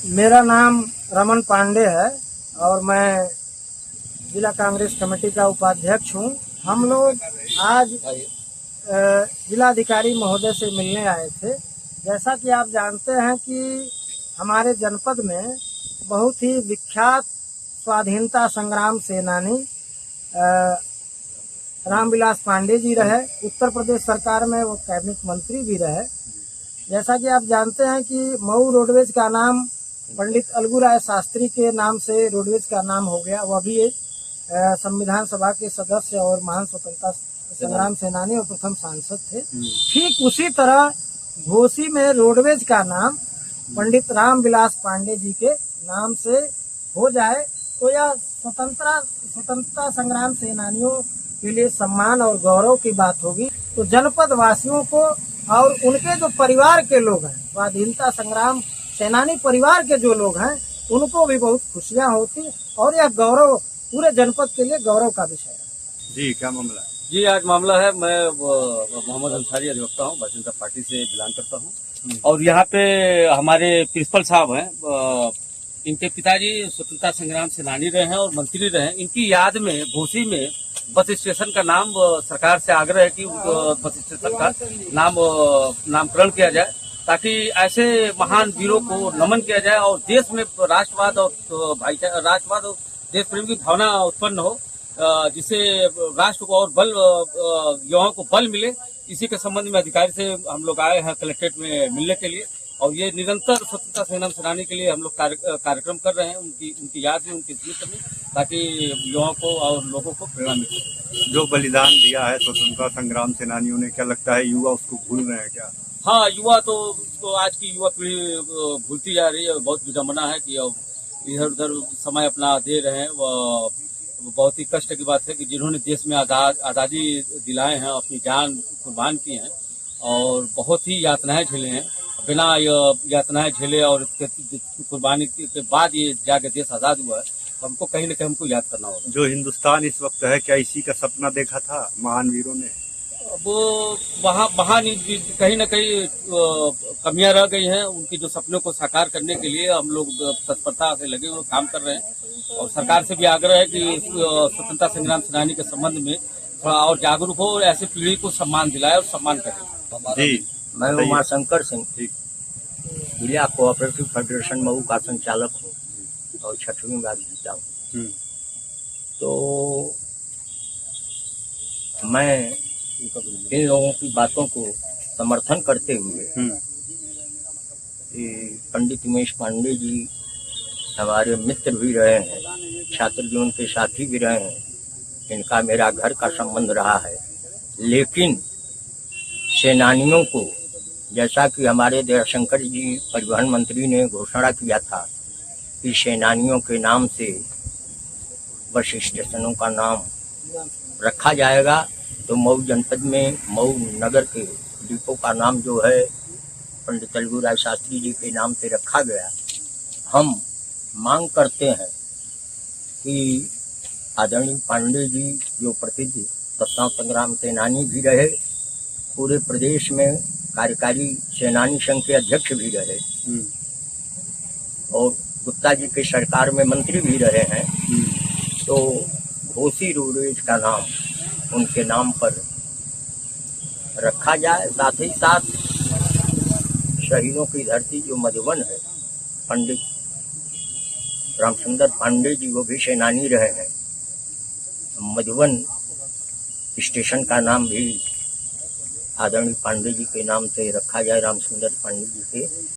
मेरा नाम रमन पांडे है और मैं जिला कांग्रेस कमेटी का उपाध्यक्ष हूँ। हम लोग आज जिलाधिकारी महोदय से मिलने आए थे। जैसा कि आप जानते हैं कि हमारे जनपद में बहुत ही विख्यात स्वाधीनता संग्राम सेनानी रामविलास पांडे जी रहे। उत्तर प्रदेश सरकार में वो कैबिनेट मंत्री भी रहे। जैसा कि आप जानते हैं कि मऊ रोडवेज का नाम पंडित अलगू राय शास्त्री के नाम से रोडवेज का नाम हो गया। वह भी एक संविधान सभा के सदस्य और महान स्वतंत्रता संग्राम सेनानी और प्रथम सांसद थे। ठीक उसी तरह घोसी में रोडवेज का नाम पंडित रामविलास पांडे जी के नाम से हो जाए तो यह स्वतंत्रता संग्राम सेनानियों के लिए सम्मान और गौरव की बात होगी। तो जनपद वासियों को और उनके जो परिवार के लोग हैं, स्वाधीनता संग्राम सेनानी परिवार के जो लोग हैं, उनको भी बहुत खुशियां होती और यह गौरव पूरे जनपद के लिए गौरव का विषय है। जी, क्या मामला है? जी, आज मामला है, मैं मोहम्मद अंसारी अधिवक्ता हूँ, भारतीय जनता पार्टी से बिलोंग करता हूँ। और यहाँ पे हमारे प्रिंसिपल साहब हैं, इनके पिताजी स्वतंत्रता संग्राम सेनानी रहे हैं और मंत्री रहे हैं। इनकी याद में घोसी में बस स्टेशन का नाम सरकार से आग्रह है कि बस स्टेशन का नामकरण किया जाए, ताकि ऐसे महान वीरों को नमन किया जाए और देश में राष्ट्रवाद और देश प्रेम की भावना उत्पन्न हो, जिससे राष्ट्र को और बल, युवाओं को बल मिले। इसी के संबंध में अधिकारी से हम लोग आए हैं कलेक्ट्रेट में मिलने के लिए और ये निरंतर स्वतंत्रता संग्राम सेनानी के लिए हम लोग कार्यक्रम कर रहे हैं, उनकी याद में, उनकी स्मृति में, ताकि युवाओं को और लोगों को प्रेरणा मिले। जो बलिदान दिया है स्वतंत्रता संग्राम सेनानियों ने, क्या लगता है युवा उसको भूल रहे हैं क्या? हाँ, युवा तो आज की युवा पीढ़ी भूलती जा रही है। बहुत विडम्बना है कि इधर उधर समय अपना दे रहे हैं। बहुत ही कष्ट की बात है कि जिन्होंने देश में आज़ादी दिलाए हैं, अपनी जान कुर्बान की हैं और बहुत ही यातनाएं झेले हैं, बिना यातनाएं झेले और कुर्बानी के बाद ये जाके देश आज़ाद हुआ है, तो हमको कहीं न कहीं हमको याद करना होगा। जो हिंदुस्तान इस वक्त है, क्या इसी का सपना देखा था महान वीरों ने? वो वहाँ कहीं न कहीं कमियां रह गई हैं। उनके जो सपनों को साकार करने के लिए हम लोग तत्परता से लगे हुए काम कर रहे हैं और सरकार से भी आग्रह है कि स्वतंत्रता संग्राम सेनानी के संबंध में थोड़ा और जागरूक हो और ऐसी पीढ़ी को सम्मान दिलाए और सम्मान करे। जी, मैं उमाशंकर सिंह जिला कोऑपरेटिव फेडरेशन मऊ का संचालक हूँ और 6वीं बार जीता हूँ। तो मैं इन लोगों की बातों को समर्थन करते हुए पंडित उमेश पांडे जी हमारे मित्र भी रहे हैं, छात्र जीवन के साथी भी रहे हैं, इनका मेरा घर का संबंध रहा है। लेकिन सेनानियों को, जैसा कि हमारे दयाशंकर जी परिवहन मंत्री ने घोषणा किया था कि सेनानियों के नाम से बस स्टेशनों का नाम रखा जाएगा, तो मऊ जनपद में मऊ नगर के डिपो का नाम जो है पंडित अलगू राय शास्त्री जी के नाम से रखा गया। हम मांग करते हैं कि आदरणीय पांडे जी जो प्रसिद्ध स्वतंत्रता संग्राम सेनानी भी रहे, पूरे प्रदेश में कार्यकारी सेनानी संघ के अध्यक्ष भी रहे और गुप्ता जी के सरकार में मंत्री भी रहे हैं, तो घोसी रोडवेज का नाम उनके नाम पर रखा जाए। साथ ही साथ शहीदों की धरती जो मधुबन है, पंडित रामचंद्र पांडे जी वो भी सेनानी रहे हैं, मधुबन स्टेशन का नाम भी आदरणीय पांडे जी के नाम से रखा जाए, रामचंद्र पांडे जी के।